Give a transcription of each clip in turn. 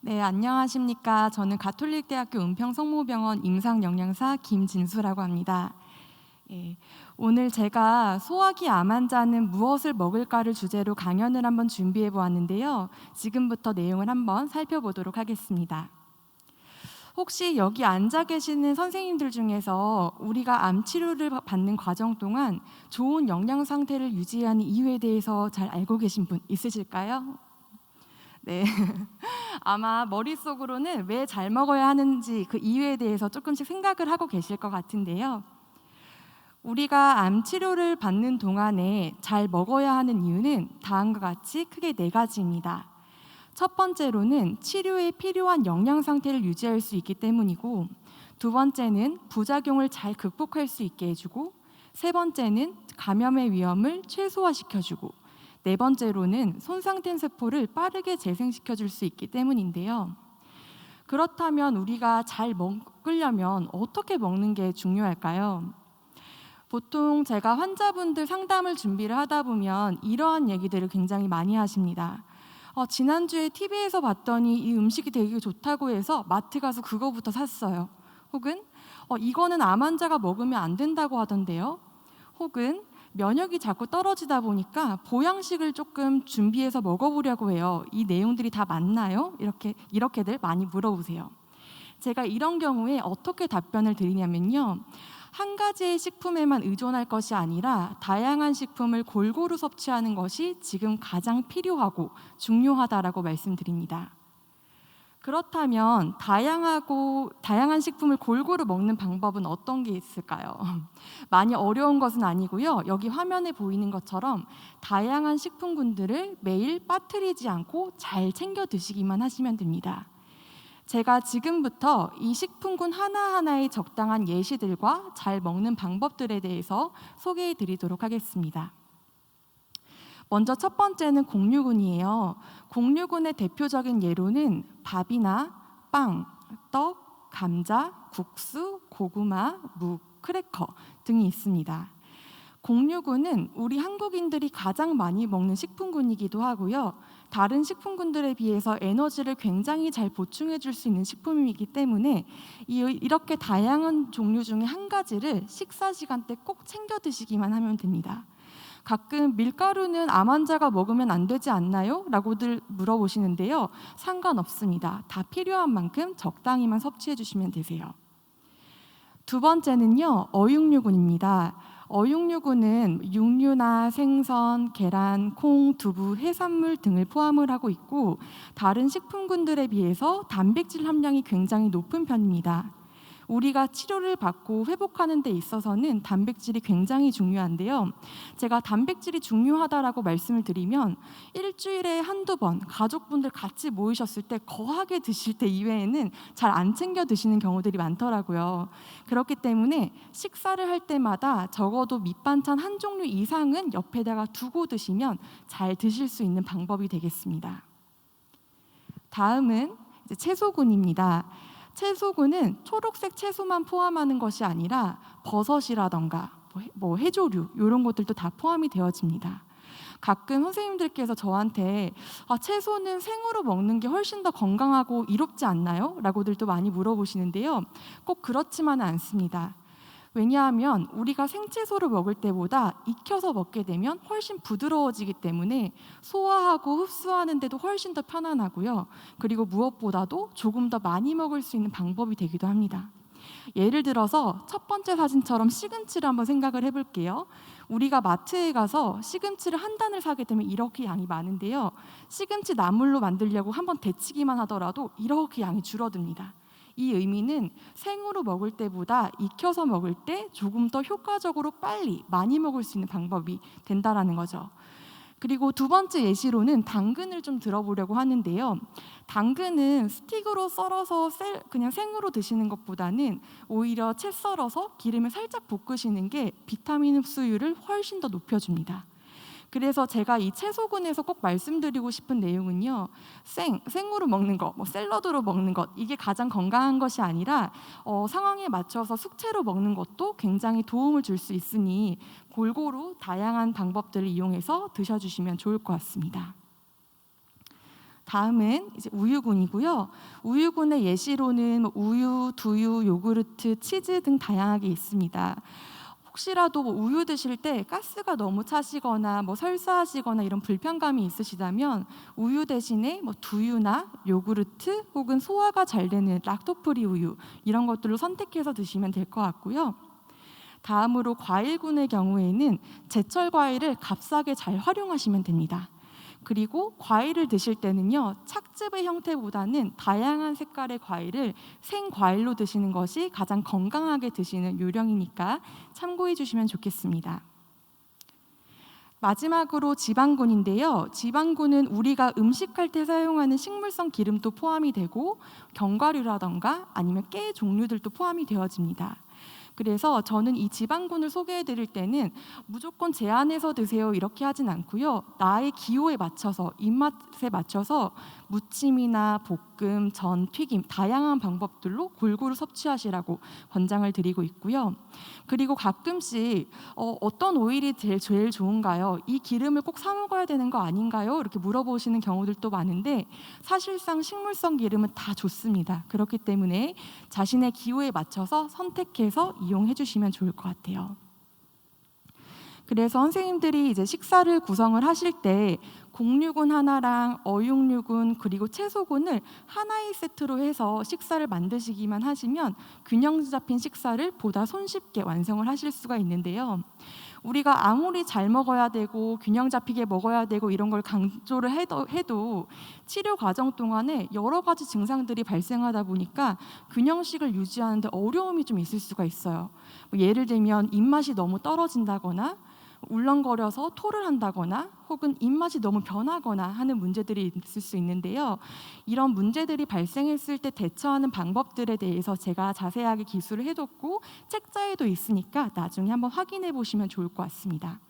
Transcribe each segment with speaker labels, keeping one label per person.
Speaker 1: 네, 안녕하십니까. 저는 가톨릭대학교 은평성모병원 임상영양사 김진수라고 합니다. 예, 오늘 제가 소화기 암 환자는 무엇을 먹을까를 주제로 강연을 한번 준비해 보았는데요. 지금부터 내용을 한번 살펴보도록 하겠습니다. 혹시 여기 앉아 계시는 선생님들 중에서 우리가 암 치료를 받는 과정 동안 좋은 영양 상태를 유지하는 이유에 대해서 잘 알고 계신 분 있으실까요? 네. 아마 머릿속으로는 왜 잘 먹어야 하는지 그 이유에 대해서 조금씩 생각을 하고 계실 것 같은데요. 우리가 암 치료를 받는 동안에 잘 먹어야 하는 이유는 다음과 같이 크게 4가지입니다. 첫 번째로는 치료에 필요한 영양 상태를 유지할 수 있기 때문이고, 두 번째는 부작용을 잘 극복할 수 있게 해주고, 세 번째는 감염의 위험을 최소화시켜주고, 네 번째로는 손상된 세포를 빠르게 재생시켜 줄 수 있기 때문인데요. 그렇다면 우리가 잘 먹으려면 어떻게 먹는 게 중요할까요? 보통 제가 환자분들 상담을 준비를 하다 보면 이러한 얘기들을 굉장히 많이 하십니다. 지난주에 TV에서 봤더니 이 음식이 되게 좋다고 해서 마트 가서 그거부터 샀어요. 혹은 이거는 암 환자가 먹으면 안 된다고 하던데요. 혹은 면역이 자꾸 떨어지다 보니까 보양식을 조금 준비해서 먹어보려고 해요. 이 내용들이 다 맞나요? 이렇게들 많이 물어보세요. 제가 이런 경우에 어떻게 답변을 드리냐면요. 한 가지의 식품에만 의존할 것이 아니라 다양한 식품을 골고루 섭취하는 것이 지금 가장 필요하고 중요하다라고 말씀드립니다. 그렇다면 다양한 식품을 골고루 먹는 방법은 어떤 게 있을까요? 많이 어려운 것은 아니고요. 여기 화면에 보이는 것처럼 다양한 식품군들을 매일 빠뜨리지 않고 잘 챙겨 드시기만 하시면 됩니다. 제가 지금부터 이 식품군 하나하나의 적당한 예시들과 잘 먹는 방법들에 대해서 소개해 드리도록 하겠습니다. 먼저 첫 번째는 곡류군이에요. 곡류군의 대표적인 예로는 밥이나 빵, 떡, 감자, 국수, 고구마, 묵, 크래커 등이 있습니다. 곡류군은 우리 한국인들이 가장 많이 먹는 식품군이기도 하고요. 다른 식품군들에 비해서 에너지를 굉장히 잘 보충해 줄 수 있는 식품이기 때문에 이렇게 다양한 종류 중에 한 가지를 식사 시간 때 꼭 챙겨 드시기만 하면 됩니다. 가끔 밀가루는 암 환자가 먹으면 안 되지 않나요? 라고들 물어보시는데요. 상관없습니다. 다 필요한 만큼 적당히만 섭취해 주시면 되세요. 두 번째는요, 어육류군입니다. 어육류군은 육류나 생선, 계란, 콩, 두부, 해산물 등을 포함을 하고 있고 다른 식품군들에 비해서 단백질 함량이 굉장히 높은 편입니다. 우리가 치료를 받고 회복하는 데 있어서는 단백질이 굉장히 중요한데요. 제가 단백질이 중요하다라고 말씀을 드리면 일주일에 한두 번 가족분들 같이 모이셨을 때 거하게 드실 때 이외에는 잘 안 챙겨 드시는 경우들이 많더라고요. 그렇기 때문에 식사를 할 때마다 적어도 밑반찬 한 종류 이상은 옆에다가 두고 드시면 잘 드실 수 있는 방법이 되겠습니다. 다음은 채소군입니다. 채소군은 초록색 채소만 포함하는 것이 아니라 버섯이라던가 해조류 이런 것들도 다 포함이 되어집니다. 가끔 선생님들께서 저한테 채소는 생으로 먹는 게 훨씬 더 건강하고 이롭지 않나요? 라고들도 많이 물어보시는데요. 꼭 그렇지만은 않습니다. 왜냐하면 우리가 생채소를 먹을 때보다 익혀서 먹게 되면 훨씬 부드러워지기 때문에 소화하고 흡수하는 데도 훨씬 더 편안하고요. 그리고 무엇보다도 조금 더 많이 먹을 수 있는 방법이 되기도 합니다. 예를 들어서 첫 번째 사진처럼 시금치를 한번 생각을 해볼게요. 우리가 마트에 가서 시금치를 한 단을 사게 되면 이렇게 양이 많은데요. 시금치 나물로 만들려고 한번 데치기만 하더라도 이렇게 양이 줄어듭니다. 이 의미는 생으로 먹을 때보다 익혀서 먹을 때 조금 더 효과적으로 빨리 많이 먹을 수 있는 방법이 된다라는 거죠. 그리고 두 번째 예시로는 당근을 좀 들어보려고 하는데요. 당근은 스틱으로 썰어서 그냥 생으로 드시는 것보다는 오히려 채 썰어서 기름에 살짝 볶으시는 게 비타민 흡수율을 훨씬 더 높여줍니다. 그래서 제가 이 채소군에서 꼭 말씀드리고 싶은 내용은요. 생으로 먹는 것, 샐러드로 먹는 것 이게 가장 건강한 것이 아니라 상황에 맞춰서 숙채로 먹는 것도 굉장히 도움을 줄 수 있으니 골고루 다양한 방법들을 이용해서 드셔주시면 좋을 것 같습니다. 다음은 이제 우유군이고요. 우유군의 예시로는 뭐 우유, 두유, 요구르트, 치즈 등 다양하게 있습니다. 혹시라도 뭐 우유 드실 때 가스가 너무 차시거나 뭐 설사하시거나 이런 불편감이 있으시다면 우유 대신에 뭐 두유나 요구르트 혹은 소화가 잘 되는 락토프리 우유 이런 것들로 선택해서 드시면 될 것 같고요. 다음으로 과일군의 경우에는 제철 과일을 값싸게 잘 활용하시면 됩니다. 그리고 과일을 드실 때는요, 착즙의 형태보다는 다양한 색깔의 과일을 생과일로 드시는 것이 가장 건강하게 드시는 요령이니까 참고해 주시면 좋겠습니다. 마지막으로 지방군인데요. 지방군은 우리가 음식할 때 사용하는 식물성 기름도 포함이 되고 견과류라던가 아니면 깨 종류들도 포함이 되어집니다. 그래서 저는 이 지방군을 소개해 드릴 때는 무조건 제한해서 드세요 이렇게 하진 않고요. 나의 기호에 맞춰서 입맛에 맞춰서 무침이나 볶음, 전, 튀김 다양한 방법들로 골고루 섭취하시라고 권장을 드리고 있고요. 그리고 가끔씩 어떤 오일이 제일 좋은가요? 이 기름을 꼭 사 먹어야 되는 거 아닌가요? 이렇게 물어보시는 경우들도 많은데 사실상 식물성 기름은 다 좋습니다. 그렇기 때문에 자신의 기호에 맞춰서 선택해서 이용해 주시면 좋을 것 같아요. 그래서 선생님들이 이제 식사를 구성을 하실 때 곡류군 하나랑 어육류군 그리고 채소군을 하나의 세트로 해서 식사를 만드시기만 하시면 균형 잡힌 식사를 보다 손쉽게 완성을 하실 수가 있는데요. 우리가 아무리 잘 먹어야 되고 균형 잡히게 먹어야 되고 이런 걸 강조를 해도 치료 과정 동안에 여러 가지 증상들이 발생하다 보니까 균형식을 유지하는 데 어려움이 좀 있을 수가 있어요. 뭐 예를 들면 입맛이 너무 떨어진다거나 울렁거려서 토를 한다거나 혹은 입맛이 너무 변하거나 하는 문제들이 있을 수 있는데요. 이런 문제들이 발생했을 때 대처하는 방법들에 대해서 제가 자세하게 기술을 해뒀고 책자에도 있으니까 나중에 한번 확인해 보시면 좋을 것 같습니다.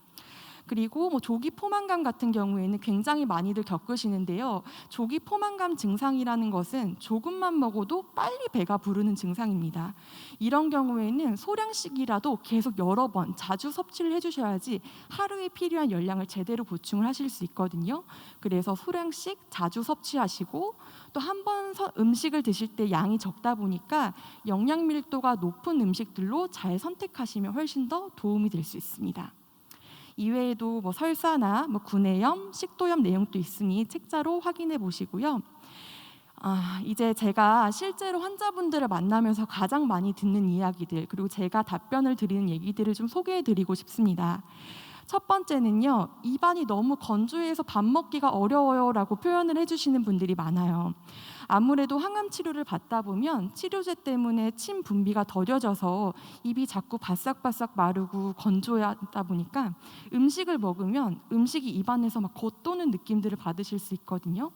Speaker 1: 그리고 뭐 조기 포만감 같은 경우에는 굉장히 많이들 겪으시는데요. 조기 포만감 증상이라는 것은 조금만 먹어도 빨리 배가 부르는 증상입니다. 이런 경우에는 소량씩이라도 계속 여러 번 자주 섭취를 해주셔야지 하루에 필요한 열량을 제대로 보충을 하실 수 있거든요. 그래서 소량씩 자주 섭취하시고 또 한 번 음식을 드실 때 양이 적다 보니까 영양 밀도가 높은 음식들로 잘 선택하시면 훨씬 더 도움이 될 수 있습니다. 이외에도 뭐 설사나 뭐 구내염, 식도염 내용도 있으니 책자로 확인해 보시고요. 이제 제가 실제로 환자분들을 만나면서 가장 많이 듣는 이야기들 그리고 제가 답변을 드리는 얘기들을 좀 소개해 드리고 싶습니다. 첫 번째는요, 입안이 너무 건조해서 밥 먹기가 어려워요라고 표현을 해주시는 분들이 많아요. 아무래도 항암 치료를 받다 보면 치료제 때문에 침 분비가 더뎌져서 입이 자꾸 바싹바싹 마르고 건조하다 보니까 음식을 먹으면 음식이 입안에서 막 겉도는 느낌들을 받으실 수 있거든요.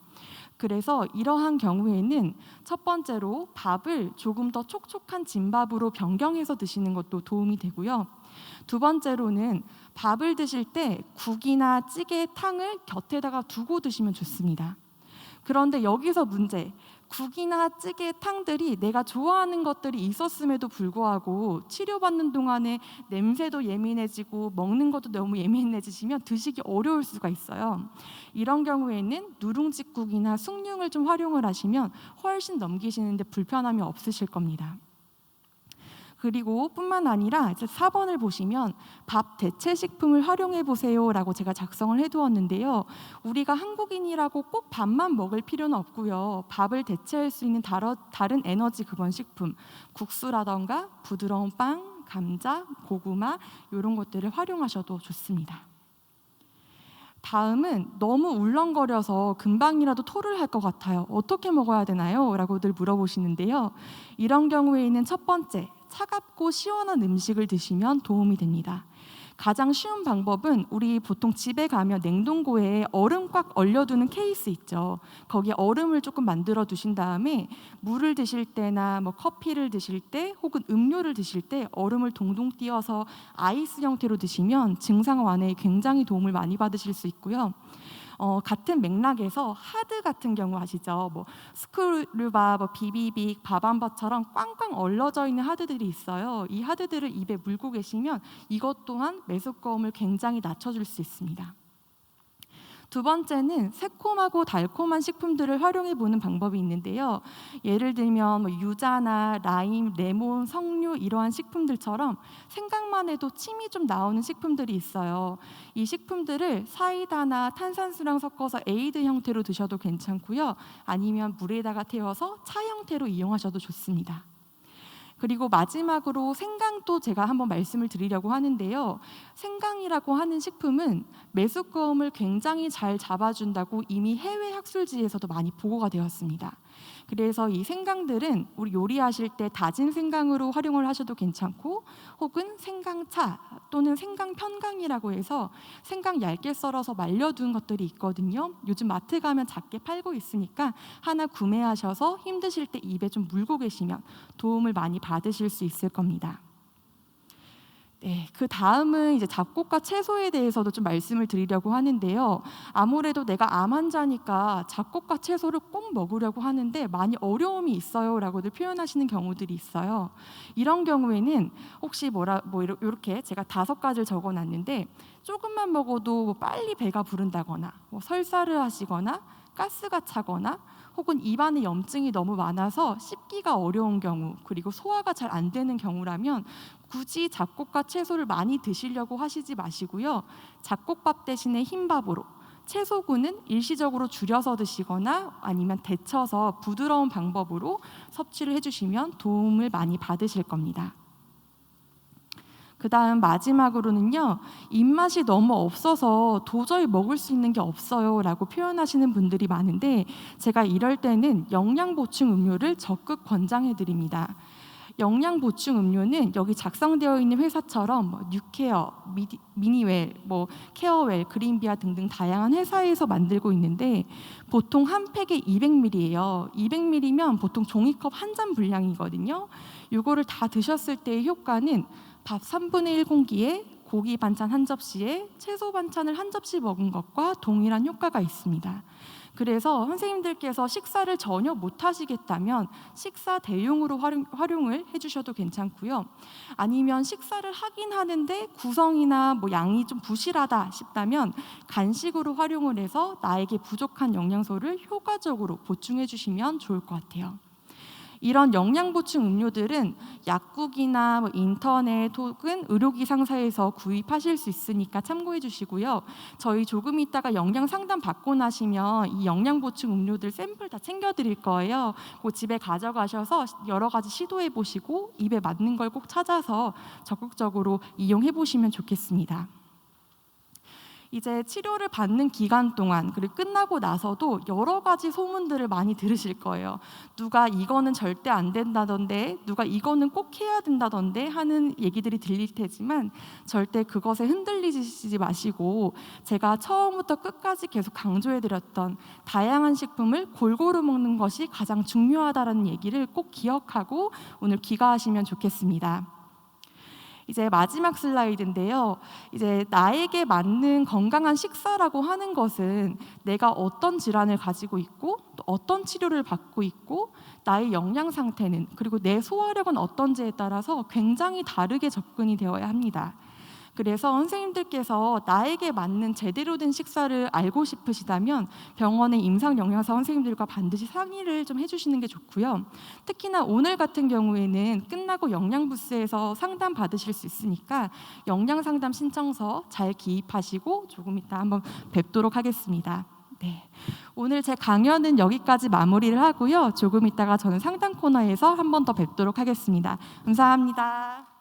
Speaker 1: 그래서 이러한 경우에는 첫 번째로 밥을 조금 더 촉촉한 진밥으로 변경해서 드시는 것도 도움이 되고요. 두 번째로는 밥을 드실 때 국이나 찌개, 탕을 곁에다가 두고 드시면 좋습니다. 그런데 여기서 문제, 국이나 찌개, 탕들이 내가 좋아하는 것들이 있었음에도 불구하고 치료받는 동안에 냄새도 예민해지고 먹는 것도 너무 예민해지시면 드시기 어려울 수가 있어요. 이런 경우에는 누룽지국이나 숭늉을 좀 활용을 하시면 훨씬 넘기시는데 불편함이 없으실 겁니다. 그리고 뿐만 아니라 이제 4번을 보시면 밥 대체 식품을 활용해 보세요라고 제가 작성을 해두었는데요. 우리가 한국인이라고 꼭 밥만 먹을 필요는 없고요. 밥을 대체할 수 있는 다른 에너지 근원 식품, 국수라던가 부드러운 빵, 감자, 고구마 이런 것들을 활용하셔도 좋습니다. 다음은 너무 울렁거려서 금방이라도 토를 할 것 같아요. 어떻게 먹어야 되나요? 라고들 물어보시는데요. 이런 경우에는 첫 번째, 차갑고 시원한 음식을 드시면 도움이 됩니다. 가장 쉬운 방법은 우리 보통 집에 가면 냉동고에 얼음 꽉 얼려두는 케이스 있죠. 거기에 얼음을 조금 만들어 두신 다음에 물을 드실 때나 뭐 커피를 드실 때 혹은 음료를 드실 때 얼음을 동동 띄워서 아이스 형태로 드시면 증상 완화에 굉장히 도움을 많이 받으실 수 있고요. 같은 맥락에서 하드 같은 경우 아시죠? 뭐 스크류바, 뭐 비비빅, 바밤바처럼 꽝꽝 얼려져 있는 하드들이 있어요. 이 하드들을 입에 물고 계시면 이것 또한 메소꺼움을 굉장히 낮춰줄 수 있습니다. 두 번째는 새콤하고 달콤한 식품들을 활용해 보는 방법이 있는데요. 예를 들면 유자나 라임, 레몬, 석류 이러한 식품들처럼 생각만 해도 침이 좀 나오는 식품들이 있어요. 이 식품들을 사이다나 탄산수랑 섞어서 에이드 형태로 드셔도 괜찮고요. 아니면 물에다가 태워서 차 형태로 이용하셔도 좋습니다. 그리고 마지막으로 생강도 제가 한번 말씀을 드리려고 하는데요. 생강이라고 하는 식품은 메스꺼움을 굉장히 잘 잡아준다고 이미 해외 학술지에서도 많이 보고가 되었습니다. 그래서 이 생강들은 우리 요리하실 때 다진 생강으로 활용을 하셔도 괜찮고, 혹은 생강차 또는 생강 편강이라고 해서 생강 얇게 썰어서 말려둔 것들이 있거든요. 요즘 마트 가면 작게 팔고 있으니까 하나 구매하셔서 힘드실 때 입에 좀 물고 계시면 도움을 많이 받으실 수 있을 겁니다. 네, 그 다음은 이제 잡곡과 채소에 대해서도 좀 말씀을 드리려고 하는데요. 아무래도 내가 암 환자니까 잡곡과 채소를 꼭 먹으려고 하는데 많이 어려움이 있어요라고들 표현하시는 경우들이 있어요. 이런 경우에는 혹시 이렇게 제가 5가지를 적어놨는데 조금만 먹어도 빨리 배가 부른다거나 설사를 하시거나 가스가 차거나 혹은 입안에 염증이 너무 많아서 씹기가 어려운 경우, 그리고 소화가 잘 안 되는 경우라면 굳이 잡곡과 채소를 많이 드시려고 하시지 마시고요. 잡곡밥 대신에 흰밥으로, 채소군은 일시적으로 줄여서 드시거나 아니면 데쳐서 부드러운 방법으로 섭취를 해주시면 도움을 많이 받으실 겁니다. 그 다음 마지막으로는요, 입맛이 너무 없어서 도저히 먹을 수 있는 게 없어요 라고 표현하시는 분들이 많은데, 제가 이럴 때는 영양 보충 음료를 적극 권장해 드립니다. 영양 보충 음료는 여기 작성되어 있는 회사처럼 뉴케어, 미니웰, 케어웰, 그린비아 등등 다양한 회사에서 만들고 있는데, 보통 한 팩에 200ml예요. 200ml면 보통 종이컵 한 잔 분량이거든요. 이거를 다 드셨을 때의 효과는 밥 3분의 1 공기에 고기 반찬 한 접시에 채소 반찬을 한 접시 먹은 것과 동일한 효과가 있습니다. 그래서 선생님들께서 식사를 전혀 못 하시겠다면 식사 대용으로 활용을 해주셔도 괜찮고요. 아니면 식사를 하긴 하는데 구성이나 양이 좀 부실하다 싶다면 간식으로 활용을 해서 나에게 부족한 영양소를 효과적으로 보충해 주시면 좋을 것 같아요. 이런 영양 보충 음료들은 약국이나 인터넷 혹은 의료기 상사에서 구입하실 수 있으니까 참고해 주시고요. 저희 조금 있다가 영양 상담 받고 나시면 이 영양 보충 음료들 샘플 다 챙겨 드릴 거예요. 그 집에 가져가셔서 여러 가지 시도해 보시고 입에 맞는 걸 꼭 찾아서 적극적으로 이용해 보시면 좋겠습니다. 이제 치료를 받는 기간 동안, 그리고 끝나고 나서도 여러 가지 소문들을 많이 들으실 거예요. 누가 이거는 절대 안 된다던데, 누가 이거는 꼭 해야 된다던데 하는 얘기들이 들릴 테지만 절대 그것에 흔들리지 마시고, 제가 처음부터 끝까지 계속 강조해드렸던 다양한 식품을 골고루 먹는 것이 가장 중요하다는 얘기를 꼭 기억하고 오늘 귀가하시면 좋겠습니다. 이제 마지막 슬라이드인데요. 이제 나에게 맞는 건강한 식사라고 하는 것은 내가 어떤 질환을 가지고 있고 또 어떤 치료를 받고 있고 나의 영양 상태는, 그리고 내 소화력은 어떤지에 따라서 굉장히 다르게 접근이 되어야 합니다. 그래서 선생님들께서 나에게 맞는 제대로 된 식사를 알고 싶으시다면 병원의 임상영양사 선생님들과 반드시 상의를 좀 해주시는 게 좋고요. 특히나 오늘 같은 경우에는 끝나고 영양부스에서 상담 받으실 수 있으니까 영양상담 신청서 잘 기입하시고 조금 이따 한번 뵙도록 하겠습니다. 네, 오늘 제 강연은 여기까지 마무리를 하고요. 조금 이따가 저는 상담 코너에서 한 번 더 뵙도록 하겠습니다. 감사합니다.